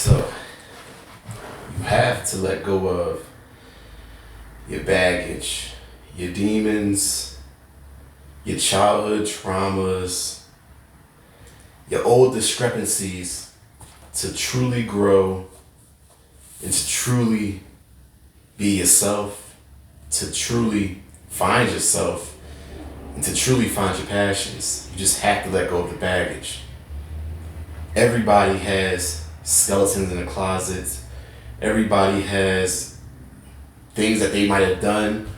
So you have to let go of your baggage, your demons, your childhood traumas, your old discrepancies to truly grow and to truly be yourself, to truly find yourself, and to truly find your passions. You just have to let go of the baggage. Everybody has skeletons in the closet. Everybody has things that they might have done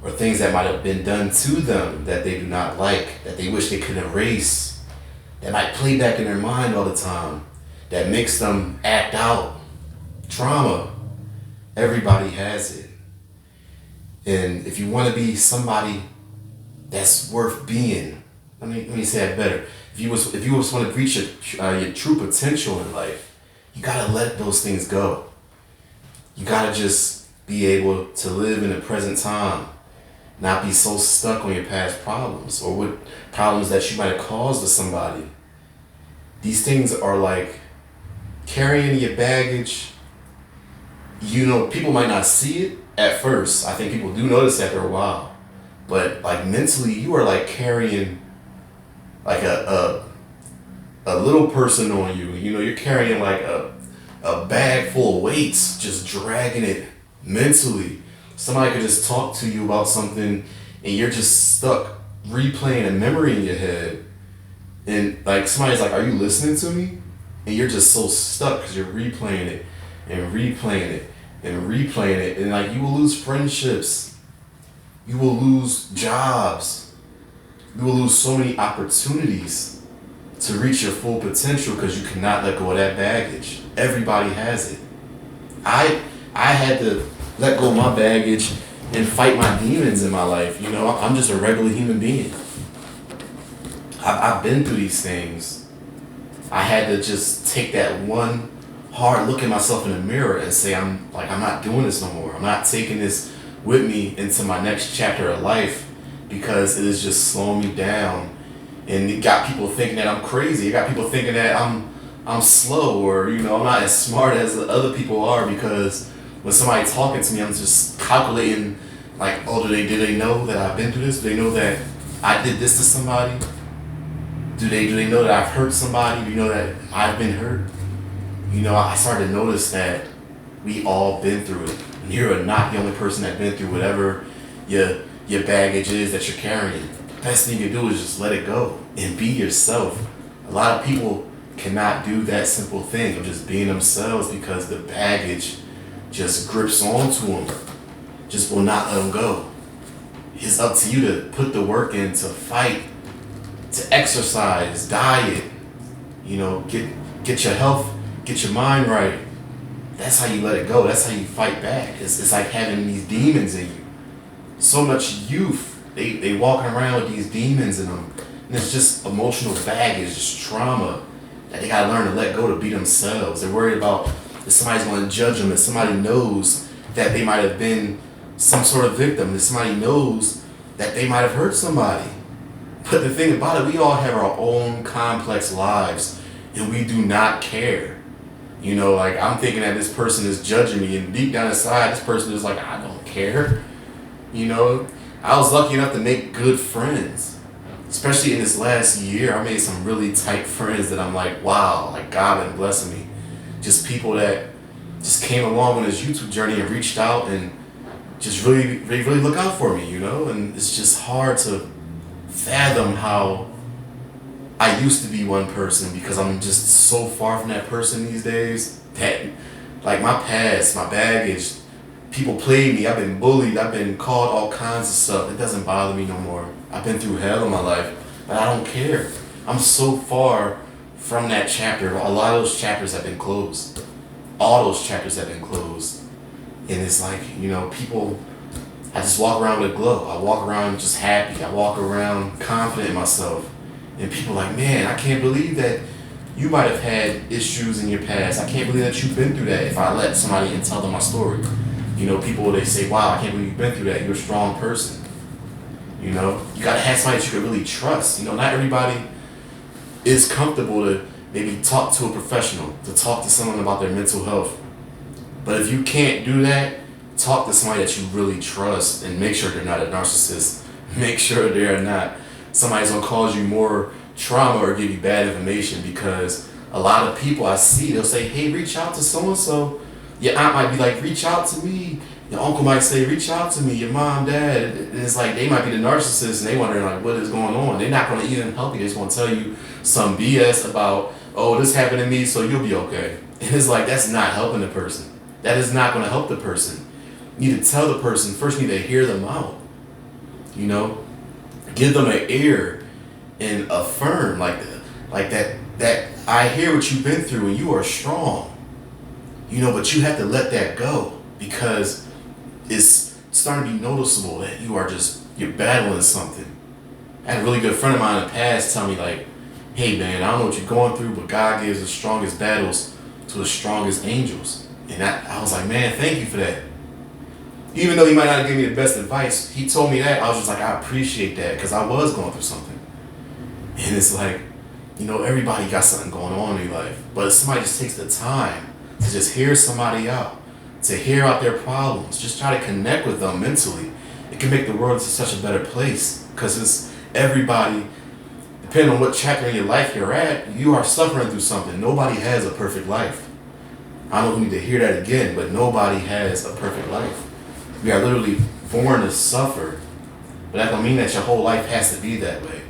or things that might have been done to them that they do not like, that they wish they could erase, that might play back in their mind all the time, that makes them act out. Trauma. Everybody has it. And if you want to be somebody that's worth being, let me say that better. If you was want to reach your true potential in life, you gotta let those things go. You gotta just be able to live in the present time, not be so stuck on your past problems or with problems that you might have caused to somebody. These things are like carrying your baggage. You know, people might not see it at first. I think people do notice after a while. But like mentally, you are like carrying like a little person on you. You know, you're carrying like a bag full of weights, just dragging it mentally. Somebody could just talk to you about something and you're just stuck replaying a memory in your head. And like somebody's like, are you listening to me? And you're just so stuck because you're replaying it and replaying it and replaying it. And like you will lose friendships. You will lose jobs. You will lose so many opportunities to reach your full potential because you cannot let go of that baggage. Everybody has it. I had to let go of my baggage and fight my demons in my life. You know, I'm just a regular human being. I've been through these things. I had to just take that one hard look at myself in the mirror and say, I'm not doing this no more. I'm not taking this with me into my next chapter of life because it is just slowing me down. And it got people thinking that I'm crazy. It got people thinking that I'm slow or, you know, I'm not as smart as the other people are because when somebody talking to me, I'm just calculating like, oh, do they know that I've been through this? Do they know that I did this to somebody? Do they know that I've hurt somebody? Do you know that I've been hurt? You know, I started to notice that we all been through it. And you're not the only person that's been through whatever your baggage is that you're carrying. The best thing you do is just let it go and be yourself. A lot of people cannot do that simple thing of just being themselves because the baggage just grips onto them, just will not let them go. It's up to you to put the work in, to fight, to exercise, diet, you know, get your health, get your mind right. That's how you let it go. That's how you fight back. It's like having these demons in you. So much youth, they walking around with these demons in them. And it's just emotional baggage, just trauma that they gotta learn to let go to be themselves. They're worried about if somebody's gonna judge them, if somebody knows that they might have been some sort of victim, if somebody knows that they might have hurt somebody. But the thing about it, we all have our own complex lives and we do not care. You know, like I'm thinking that this person is judging me and deep down inside, this person is like, I don't care. You know, I was lucky enough to make good friends. Especially in this last year, I made some really tight friends that I'm like, wow, like God been blessing me. Just people that just came along on this YouTube journey and reached out and just really look out for me, you know? And it's just hard to fathom how I used to be one person because I'm just so far from that person these days that like my past, my baggage, people played me, I've been bullied, I've been called all kinds of stuff. It doesn't bother me no more. I've been through hell in my life, but I don't care. I'm so far from that chapter. A lot of those chapters have been closed. All those chapters have been closed. And it's like, you know, people, I just walk around with a glow. I walk around just happy. I walk around confident in myself. And people are like, man, I can't believe that you might have had issues in your past. I can't believe that you've been through that if I let somebody and tell them my story. You know, people, they say, wow, I can't believe you've been through that. You're a strong person. You know, you got to have somebody that you can really trust. You know, not everybody is comfortable to maybe talk to a professional, to talk to someone about their mental health. But if you can't do that, talk to somebody that you really trust and make sure they're not a narcissist. Make sure they're not somebody's gonna cause you more trauma or give you bad information, because a lot of people I see, they'll say, hey, reach out to so and so. Your aunt might be like, reach out to me. Your uncle might say, reach out to me. Your mom, dad. And it's like they might be the narcissist and they wondering like what is going on. They're not gonna even help you. They're just gonna tell you some BS about, oh, this happened to me, so you'll be okay. And it's like that's not helping the person. That is not gonna help the person. You need to tell the person first. You need to hear them out. You know, give them an ear and affirm like that I hear what you've been through and you are strong. You know, but you have to let that go, because it's starting to be noticeable that you're battling something. I had a really good friend of mine in the past tell me like, hey man, I don't know what you're going through, but God gives the strongest battles to the strongest angels. And I was like, man, thank you for that. Even though he might not give me the best advice, he told me that. I was just like, I appreciate that, because I was going through something. And it's like, you know, everybody got something going on in their life. But if somebody just takes the time to just hear somebody out, to hear out their problems, just try to connect with them mentally, it can make the world such a better place. Because it's everybody, depending on what chapter in your life you're at, you are suffering through something. Nobody has a perfect life. I don't need to hear that again, but nobody has a perfect life. We are literally born to suffer, but that don't mean that your whole life has to be that way.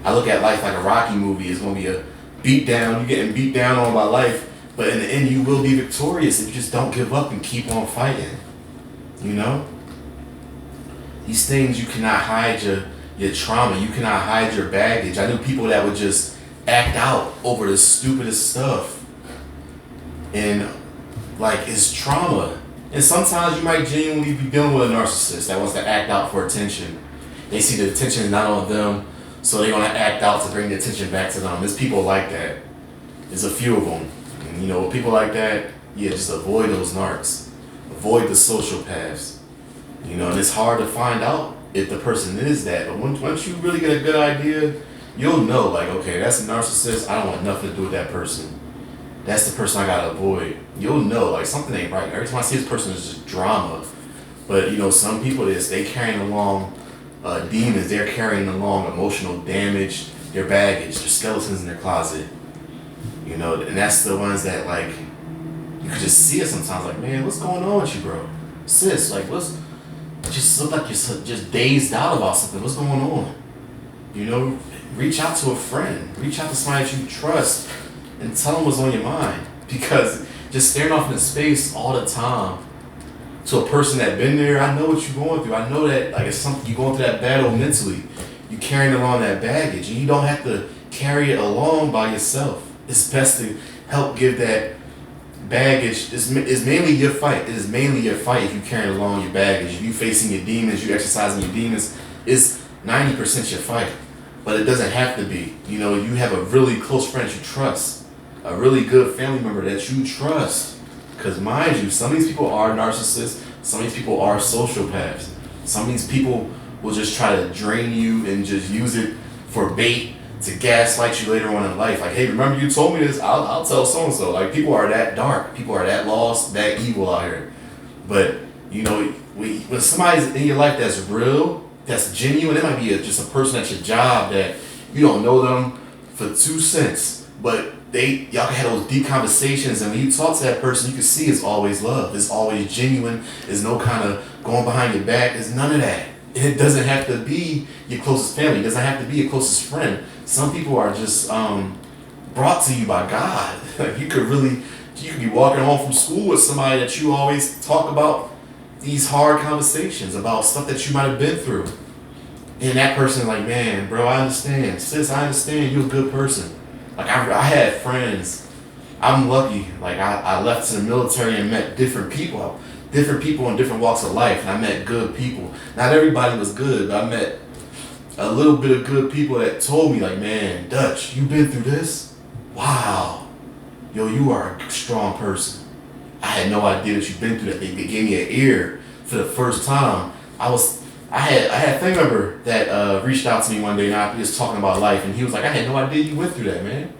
I look at life like a Rocky movie. It's going to be a beat down. You're getting beat down on by life, but in the end you will be victorious if you just don't give up and keep on fighting. You know? These things, you cannot hide your trauma. You cannot hide your baggage. I knew people that would just act out over the stupidest stuff. And like, it's trauma. And sometimes you might genuinely be dealing with a narcissist that wants to act out for attention. They see the attention is not on them, so they're going to act out to bring the attention back to them. There's people like that. There's a few of them. And you know, people like that, yeah, just avoid those narcs. Avoid the sociopaths. You know, and it's hard to find out if the person is that. But once you really get a good idea, you'll know, like, okay, that's a narcissist. I don't want nothing to do with that person. That's the person I gotta avoid. You'll know, like, something ain't right. Every time I see this person, it's just drama. But, you know, some people, they carrying along demons. They're carrying along emotional damage, their baggage, their skeletons in their closet. You know, and that's the ones that, like, you could just see it sometimes. Like, man, what's going on with you, bro? Sis, like, just look like you're just dazed out about something. What's going on? You know, reach out to a friend. Reach out to somebody that you trust and tell them what's on your mind. Because just staring off into space all the time to a person that been there, I know what you're going through. I know that, like, it's something you're going through that battle mentally. You're carrying along that baggage, and you don't have to carry it along by yourself. It's best to help give that baggage. Is mainly your fight. It is mainly your fight if you carry along your baggage. If you facing your demons, you exercising your demons, it's 90% your fight. But it doesn't have to be. You know, you have a really close friend that you trust. A really good family member that you trust. Because mind you, some of these people are narcissists. Some of these people are sociopaths. Some of these people will just try to drain you and just use it for bait to gaslight you later on in life. Like, hey, remember you told me this? I'll tell so-and-so. Like, people are that dark. People are that lost, that evil out here. But, you know, when somebody's in your life that's real, that's genuine, it might be just a person at your job that you don't know them for 2 cents. But y'all can have those deep conversations, and when you talk to that person, you can see it's always love. It's always genuine. There's no kind of going behind your back. There's none of that. And it doesn't have to be your closest family. It doesn't have to be your closest friend. Some people are just brought to you by God. Like, you could be walking home from school with somebody that you always talk about these hard conversations about stuff that you might have been through. And that person like, man, bro, I understand. Sis, I understand. You're a good person. Like, I had friends. I'm lucky. Like, I left to the military and met different people in different walks of life, and I met good people. Not everybody was good, but I met a little bit of good people that told me, like, man, Dutch, you been through this? Wow. Yo, you are a strong person. I had no idea that you've been through that. They gave me an ear for the first time. I had a family member that reached out to me one day, and I was just talking about life, and he was like, I had no idea you went through that, man.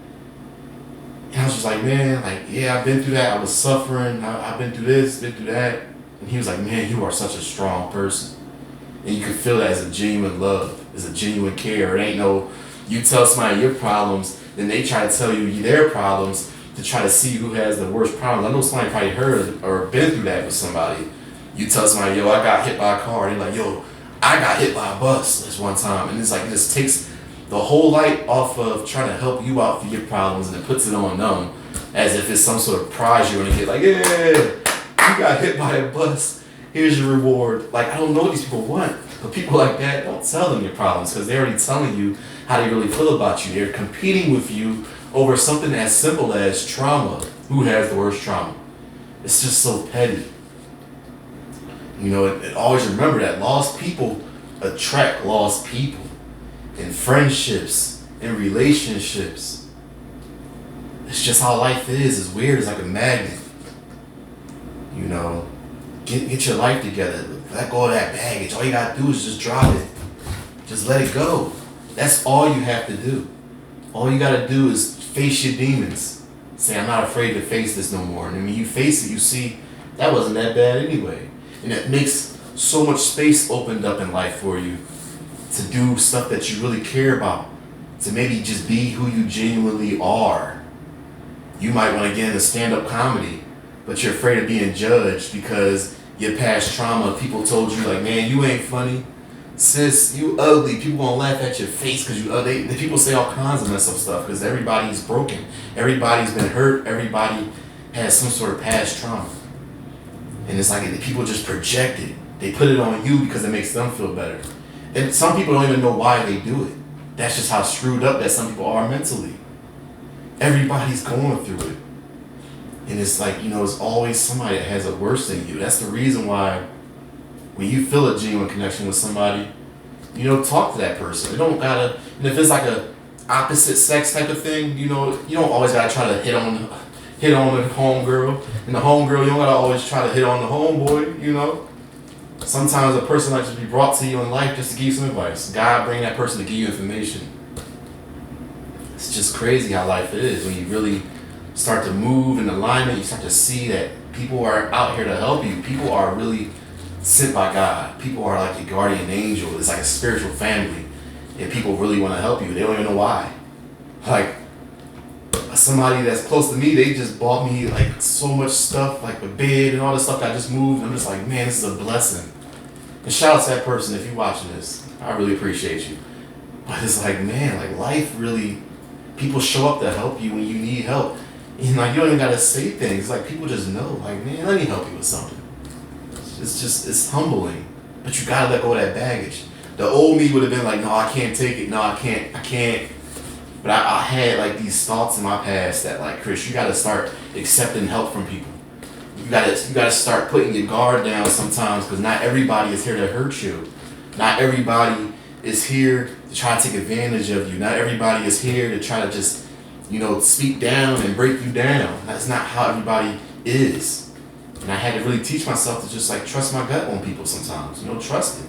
And I was just like, man, like, yeah, I've been through that. I was suffering. I've been through this, been through that. And he was like, man, you are such a strong person. And you can feel that as a genuine love, as a genuine care. It ain't no, you tell somebody your problems, then they try to tell you their problems to try to see who has the worst problems. I know somebody probably heard or been through that with somebody. You tell somebody, yo, I got hit by a car. They're like, yo, I got hit by a bus this one time. And it's like, it just takes the whole light off of trying to help you out through your problems, and it puts it on them as if it's some sort of prize you're going to get. Like, yeah, you got hit by a bus. Here's your reward. Like, I don't know what these people want. But people like that, don't tell them your problems, because they're already telling you how they really feel about you. They're competing with you over something as simple as trauma. Who has the worst trauma? It's just so petty. You know, and always remember that lost people attract lost people. In friendships, in relationships. It's just how life is. It's weird. It's like a magnet. You know, get your life together. Let go of that baggage. All you gotta do is just drop it. Just let it go. That's all you have to do. All you gotta do is face your demons. Say, I'm not afraid to face this no more. And when you face it, you see that wasn't that bad anyway. And it makes so much space opened up in life for you to do stuff that you really care about, to maybe just be who you genuinely are. You might want to get into stand-up comedy, but you're afraid of being judged because your past trauma, people told you like, man, you ain't funny. Sis, you ugly. People gonna laugh at your face because you ugly. The people say all kinds of messed up stuff because everybody's broken. Everybody's been hurt. Everybody has some sort of past trauma. And it's like the people just project it. They put it on you because it makes them feel better. And some people don't even know why they do it. That's just how screwed up that some people are mentally. Everybody's going through it. And it's like, you know, it's always somebody that has it worse than you. That's the reason why when you feel a genuine connection with somebody, you know, talk to that person. You don't gotta, and if it's like a opposite sex type of thing, you know, you don't always gotta try to hit on the homegirl. And the homegirl, you don't gotta always try to hit on the homeboy, you know. Sometimes a person might just be brought to you in life just to give you some advice. God bring that person to give you information. It's just crazy how life is. When you really start to move in alignment, you start to see that people are out here to help you. People are really sent by God. People are like your guardian angel. It's like a spiritual family. And people really want to help you. They don't even know why. Like, somebody that's close to me, they just bought me like so much stuff, like the bed and all the stuff that I just moved. I'm just like, man, this is a blessing. And shout out to that person if you're watching this. I really appreciate you. But it's like, man, like life really, people show up to help you when you need help. And like, you don't even gotta say things. Like, people just know, like, man, let me help you with something. It's humbling. But you gotta let go of that baggage. The old me would have been like, no, I can't take it. No, I can't. But I had like these thoughts in my past that like, Chris, you gotta start accepting help from people. You gotta start putting your guard down sometimes, because not everybody is here to hurt you. Not everybody is here to try to take advantage of you. Not everybody is here to try to just, you know, speak down and break you down. That's not how everybody is. And I had to really teach myself to just like trust my gut on people sometimes. You know, trust it.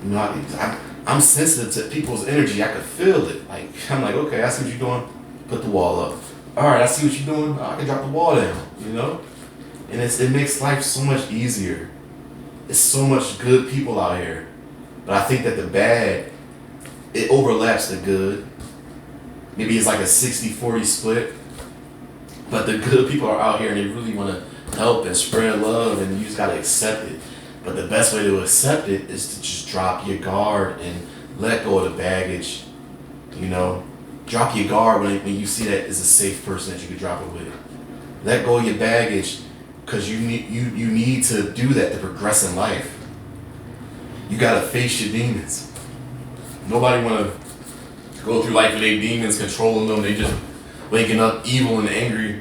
You know, I'm sensitive to people's energy. I could feel it. Like, I'm like, okay, I see what you're doing. Put the wall up. All right, I see what you're doing. I can drop the wall down, you know? And it makes life so much easier. There's so much good people out here. But I think that the bad, it overlaps the good. Maybe it's like a 60-40 split. But the good people are out here and they really want to help and spread love, and you just got to accept it. But the best way to accept it is to just drop your guard and let go of the baggage. You know, drop your guard when you see that is a safe person that you can drop it with. Let go of your baggage, because you need to do that to progress in life. You gotta face your demons. Nobody wanna go through life with their demons controlling them. They just waking up evil and angry,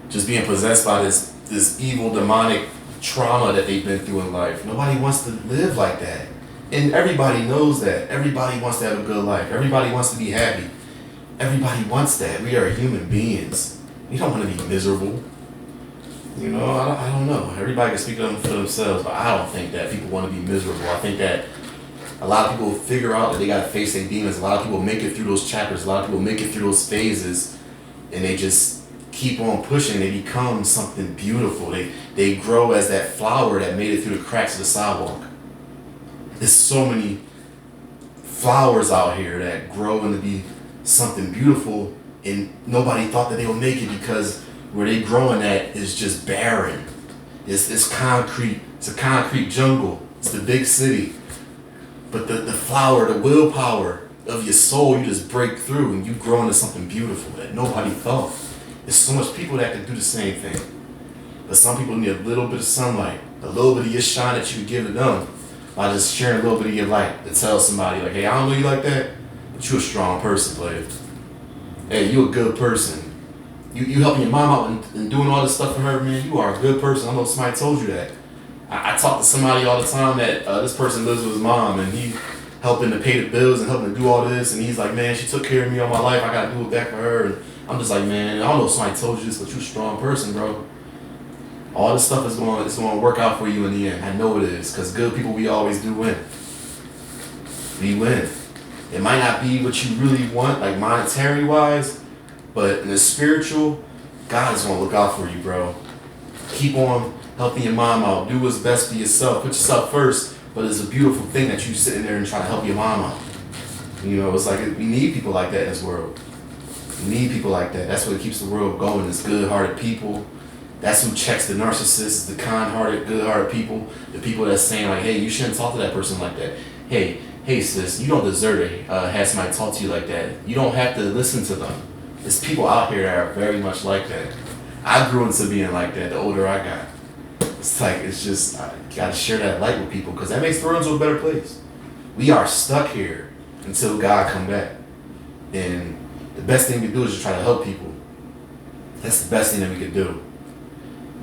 just being possessed by this evil demonic trauma that they've been through in life. Nobody wants to live like that. And everybody knows that. Everybody wants to have a good life. Everybody wants to be happy. Everybody wants that. We are human beings. We don't want to be miserable. You know, I don't know. Everybody can speak for themselves, but I don't think that people want to be miserable. I think that a lot of people figure out that they got to face their demons. A lot of people make it through those chapters. A lot of people make it through those phases and they just keep on pushing. They become something beautiful. They grow as that flower that made it through the cracks of the sidewalk. There's so many flowers out here that grow into be something beautiful, and nobody thought that they would make it because where they growing at is just barren. It's concrete. It's a concrete jungle. It's the big city. But the flower, the willpower of your soul, you just break through and you grow into something beautiful that nobody thought. There's so much people that can do the same thing. But some people need a little bit of sunlight, a little bit of your shine that you give to them by just sharing a little bit of your light to tell somebody like, hey, I don't know you like that, but you're a strong person, player. Hey, you're a good person. You helping your mom out and doing all this stuff for her, man, you are a good person. I know somebody told you that. I talk to somebody all the time that this person lives with his mom and he helping to pay the bills and helping to do all this, and he's like, man, she took care of me all my life, I gotta do it back for her. And I'm just like, man, I don't know if somebody told you this, but you're a strong person, bro. All this stuff is going to work out for you in the end. I know it is, because good people, we always do win. We win. It might not be what you really want, like monetary wise, but in the spiritual, God is going to look out for you, bro. Keep on helping your mom out. Do what's best for yourself. Put yourself first, but it's a beautiful thing that you sitting there and trying to help your mom out. You know, it's like we need people like that in this world. We need people like that. That's what keeps the world going, is good-hearted people. That's who checks the narcissists, the kind-hearted, good-hearted people, the people that's saying like, hey, you shouldn't talk to that person like that. Hey sis, you don't deserve to have somebody talk to you like that. You don't have to listen to them. There's people out here that are very much like that. I grew into being like that the older I got. It's just, I gotta share that light with people because that makes the world into a better place. We are stuck here until God come back. And the best thing we do is just try to help people. That's the best thing that we could do.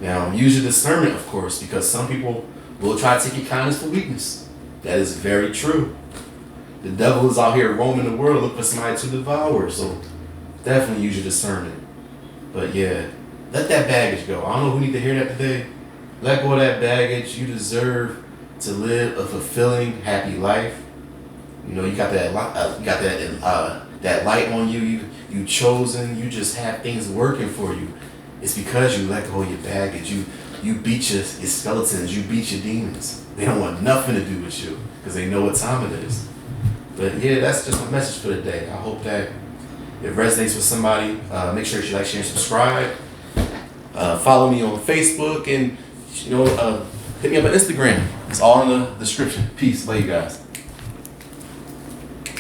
Now, use your discernment, of course, because some people will try to take your kindness for weakness. That is very true. The devil is out here roaming the world looking for somebody to devour, so definitely use your discernment. But yeah, let that baggage go. I don't know who need to hear that today. Let go of that baggage. You deserve to live a fulfilling, happy life. You know, you got that that light on you. You chosen. You just have things working for you. It's because you let go of your baggage. You beat your skeletons. You beat your demons. They don't want nothing to do with you because they know what time it is. But yeah, that's just my message for today. I hope that it resonates with somebody. Make sure you like, share, and subscribe. Follow me on Facebook and hit me up on Instagram. It's all in the description. Peace. Love you guys.